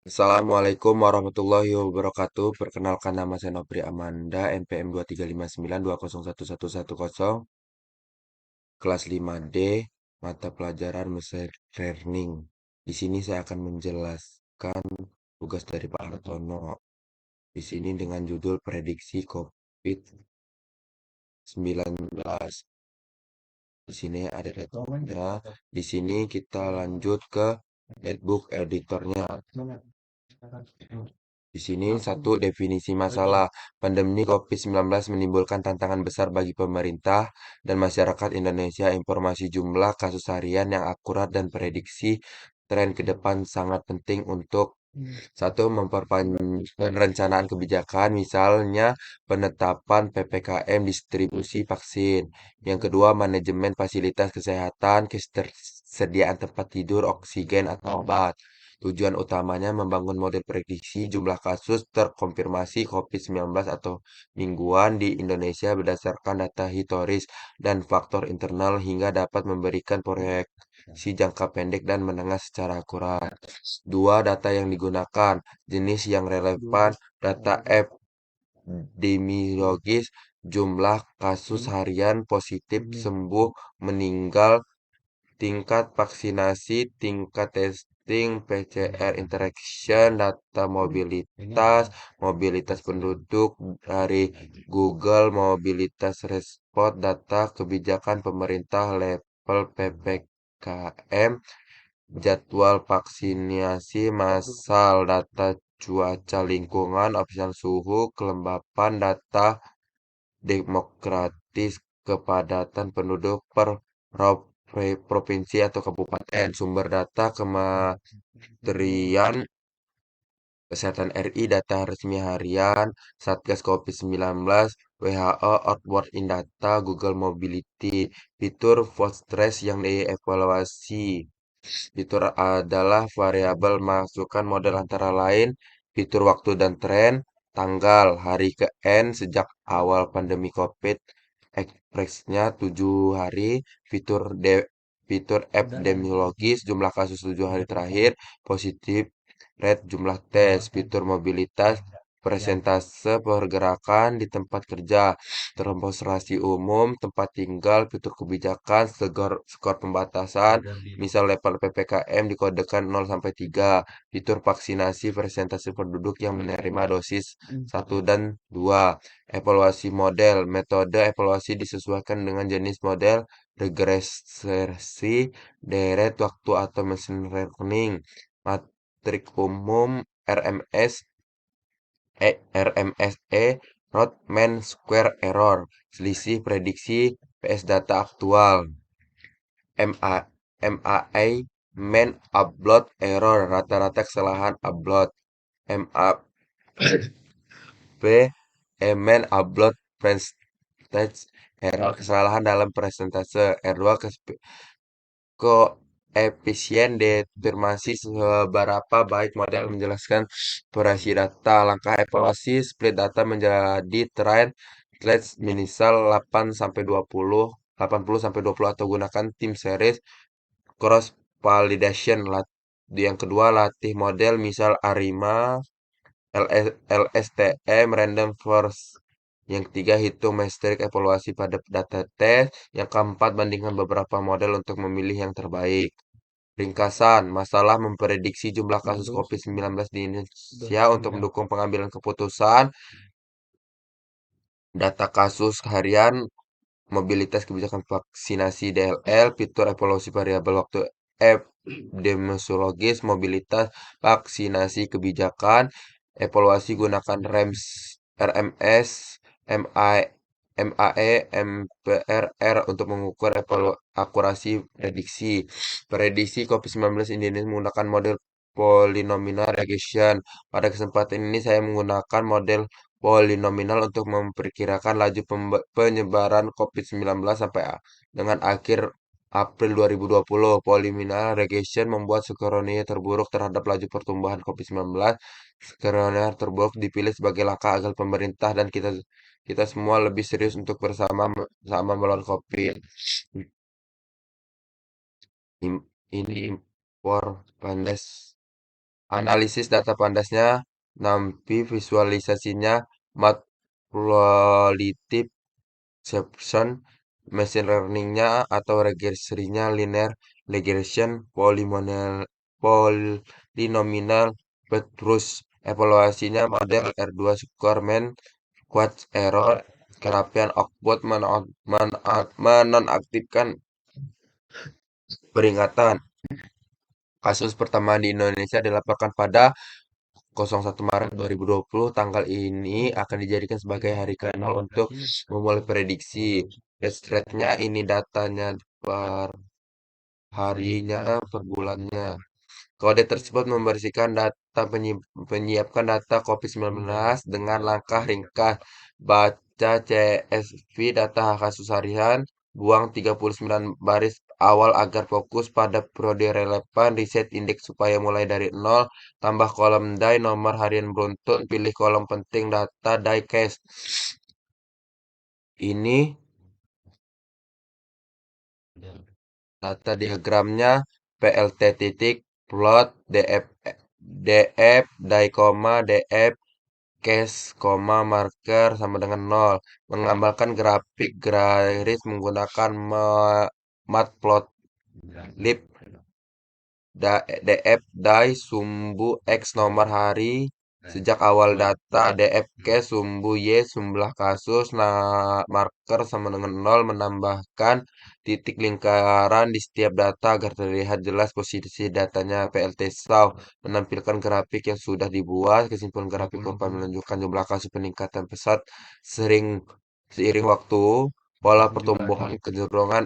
Assalamualaikum warahmatullahi wabarakatuh. Perkenalkan nama saya Nopri Amanda, NPM 23592011110, kelas 5D, mata pelajaran Machine Learning. Di sini saya akan menjelaskan tugas dari Pak Hartono. Di sini dengan judul prediksi COVID-19. Di sini ada data. Di sini kita lanjut ke netbook editornya. Di sini satu definisi masalah. Pandemi COVID-19 menimbulkan tantangan besar bagi pemerintah dan masyarakat Indonesia. Informasi jumlah kasus harian yang akurat dan prediksi tren ke depan sangat penting untuk satu, perencanaan kebijakan, misalnya penetapan PPKM, distribusi vaksin. Yang kedua, manajemen fasilitas kesehatan, ketersediaan tempat tidur, oksigen, atau obat. Tujuan utamanya membangun model prediksi jumlah kasus terkonfirmasi COVID-19 atau mingguan di Indonesia berdasarkan data historis dan faktor internal hingga dapat memberikan proyeksi jangka pendek dan menengah secara akurat. Dua, data yang digunakan, jenis yang relevan, data epidemiologis, jumlah kasus harian positif, sembuh, meninggal, tingkat vaksinasi, tingkat testing, PCR interaction, data mobilitas, mobilitas penduduk dari Google, mobilitas respon, data kebijakan pemerintah level PPKM, jadwal vaksinasi massal, data cuaca lingkungan, ofisial suhu, kelembapan, data demokratis, kepadatan penduduk per provinsi atau kabupaten, sumber data Kementerian Kesehatan RI, data resmi harian, Satgas COVID-19, WHO, Outward in Data, Google Mobility, fitur Postgres yang dievaluasi. Fitur adalah variabel masukkan model antara lain, fitur waktu dan tren, tanggal, hari ke N sejak awal pandemi COVID, ekspresnya 7 hari, fitur epidemiologis, jumlah kasus 7 hari terakhir, positif rate jumlah tes, fitur mobilitas, persentase pergerakan di tempat kerja, transportasi umum, tempat tinggal, fitur kebijakan, skor pembatasan, misal level PPKM dikodekan 0 sampai 3, fitur vaksinasi, persentase penduduk yang menerima dosis 1 dan 2, evaluasi model, metode evaluasi disesuaikan dengan jenis model, regresi, deret waktu atau machine learning, matrik umum, RMS, RMSE, Root Mean Square Error, selisih prediksi PS data aktual, MA, MAA, Mean Upload Error, rata-rata kesalahan upload, MAP, Mean Upload Percentage Error, kesalahan dalam presentase, R2, koefisien determinasi seberapa baik model menjelaskan variasi data. Langkah evaluasi split data menjadi trend misal 8 sampai 20, 80 sampai 20 atau gunakan tim series cross validation. Yang kedua, latih model misal ARIMA, LSTM, random forest. Yang ketiga, hitung metrik evaluasi pada data tes. Yang keempat, bandingkan beberapa model untuk memilih yang terbaik. Ringkasan, masalah memprediksi jumlah kasus COVID-19 di Indonesia untuk mendukung pengambilan keputusan, data kasus harian, mobilitas kebijakan vaksinasi DLL, fitur evaluasi variabel waktu epidemiologis, mobilitas vaksinasi kebijakan, evaluasi gunakan RMS, MI, MAE, MPRR untuk mengukur akurasi prediksi. Prediksi COVID-19 ini menggunakan model polynomial regression. Pada kesempatan ini saya menggunakan model polinomial untuk memperkirakan laju penyebaran COVID-19 sampai dengan akhir April 2020. Polynomial regression membuat skenario terburuk terhadap laju pertumbuhan COVID-19. Skenario terburuk dipilih sebagai langkah agar pemerintah dan kita kita semua lebih serius untuk bersama melawan COVID. Ini impor Pandes. Analisis data pandasnya, nampi visualisasinya, matplotlib exception, machine learningnya atau regresinya linear regression, polynomial terus evaluasinya model R2 Superman, Quartz error, kerapian Oxford menonaktifkan peringatan. Kasus pertama di Indonesia dilaporkan pada 01 Maret 2020. Tanggal ini akan dijadikan sebagai hari ke-0 untuk memulai prediksi. Best rate-nya ini datanya per harinya, per bulannya. Kode tersebut membersihkan data menyiapkan data COVID-19 dengan langkah ringkas. Baca CSV data kasus harian, buang 39 baris awal agar fokus pada periode relevan, reset indeks supaya mulai dari nol, tambah kolom die, nomor harian beruntun, pilih kolom penting data die case. Ini data diagramnya PLT titik plot DF DF die koma DF case koma marker sama dengan nol, menggambarkan grafik garis menggunakan matplotlib DF die sumbu X nomor hari sejak awal data, DF case sumbu Y jumlah kasus, nah marker sama dengan nol, menambahkan titik lingkaran di setiap data agar terlihat jelas posisi datanya. PLT Saw menampilkan grafik yang sudah dibuat. Kesimpulan grafik kurva menunjukkan jumlah kasus peningkatan pesat seiring waktu. Pola pertumbuhan kecenderungan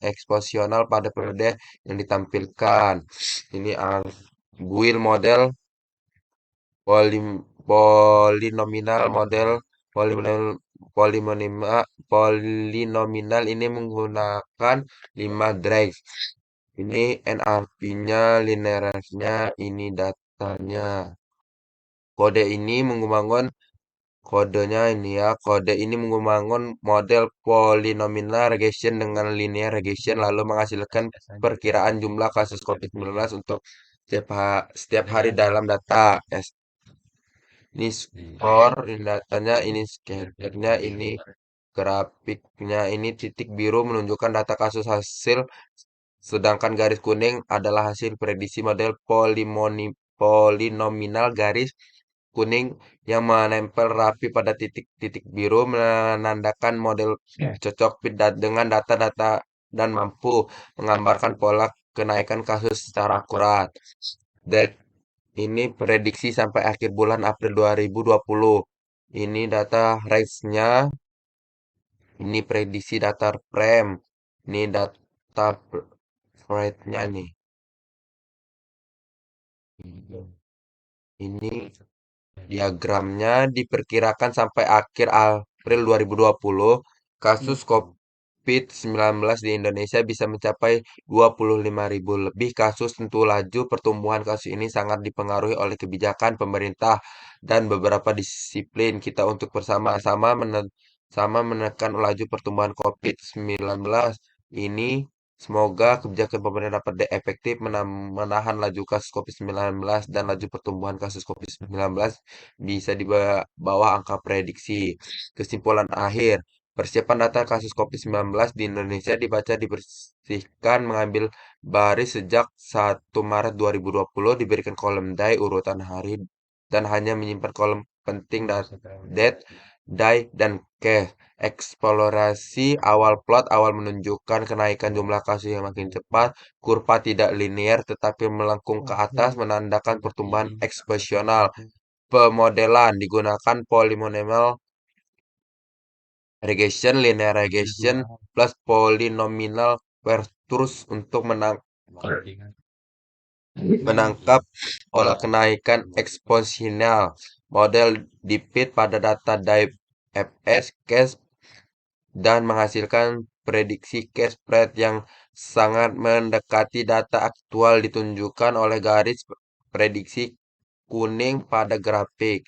eksposional pada periode yang ditampilkan. Ini Build model polinominal model polinomial polinominal ini menggunakan 5 drive. Ini NRP-nya, linearnya, ini datanya. Kode ini membangun Kodenya ini ya, kode ini membangun model polynomial regression dengan linear regression lalu menghasilkan perkiraan jumlah kasus COVID-19 untuk setiap hari dalam data. Ini skor, ini datanya, ini scatter-nya, ini grafiknya, ini titik biru menunjukkan data kasus hasil, sedangkan garis kuning adalah hasil prediksi model polinomial. Garis kuning yang menempel rapi pada titik-titik biru menandakan model cocok fit dengan data-data dan mampu menggambarkan pola kenaikan kasus secara akurat. Dan ini prediksi sampai akhir bulan April 2020. Ini data range-nya, ini prediksi data frame, ini data rate-nya nih. Ini diagramnya diperkirakan sampai akhir April 2020, kasus COVID-19 di Indonesia bisa mencapai 25.000 lebih kasus. Tentu laju pertumbuhan kasus ini sangat dipengaruhi oleh kebijakan pemerintah dan beberapa disiplin kita untuk bersama-sama menekan laju pertumbuhan COVID-19 ini. Semoga kebijakan pemerintah dapat efektif menahan laju kasus COVID-19 dan laju pertumbuhan kasus COVID-19 bisa di bawah angka prediksi. Kesimpulan akhir, persiapan data kasus COVID-19 di Indonesia dibaca dibersihkan mengambil baris sejak 1 Maret 2020, diberikan kolom die urutan hari dan hanya menyimpan kolom penting date, die, dan case. Eksplorasi awal plot awal menunjukkan kenaikan jumlah kasus yang makin cepat. Kurva tidak linear tetapi melengkung ke atas menandakan pertumbuhan eksposional. Pemodelan digunakan polynomial regression, linear regression, plus polynomial virtuous untuk menangkap pola kenaikan eksponensial. Model dipit pada data DFS case dan menghasilkan prediksi case spread yang sangat mendekati data aktual ditunjukkan oleh garis prediksi kuning pada grafik.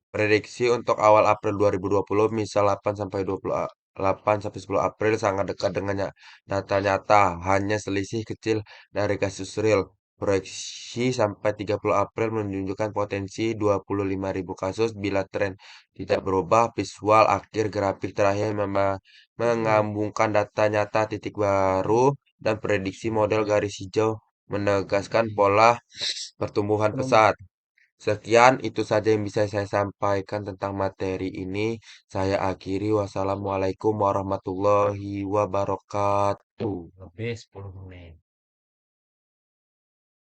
Prediksi untuk awal April 2020 misal 8 sampai 28 sampai 10 April sangat dekat dengan data nyata, hanya selisih kecil dari kasus real. Proyeksi sampai 30 April menunjukkan potensi 25.000 kasus bila tren tidak berubah. Visual akhir grafik terakhir mengambungkan data nyata titik baru dan prediksi model garis hijau menegaskan pola pertumbuhan pesat. Sekian, itu saja yang bisa saya sampaikan tentang materi ini. Saya akhiri. Wassalamualaikum warahmatullahi wabarakatuh. Lebih 10 menit.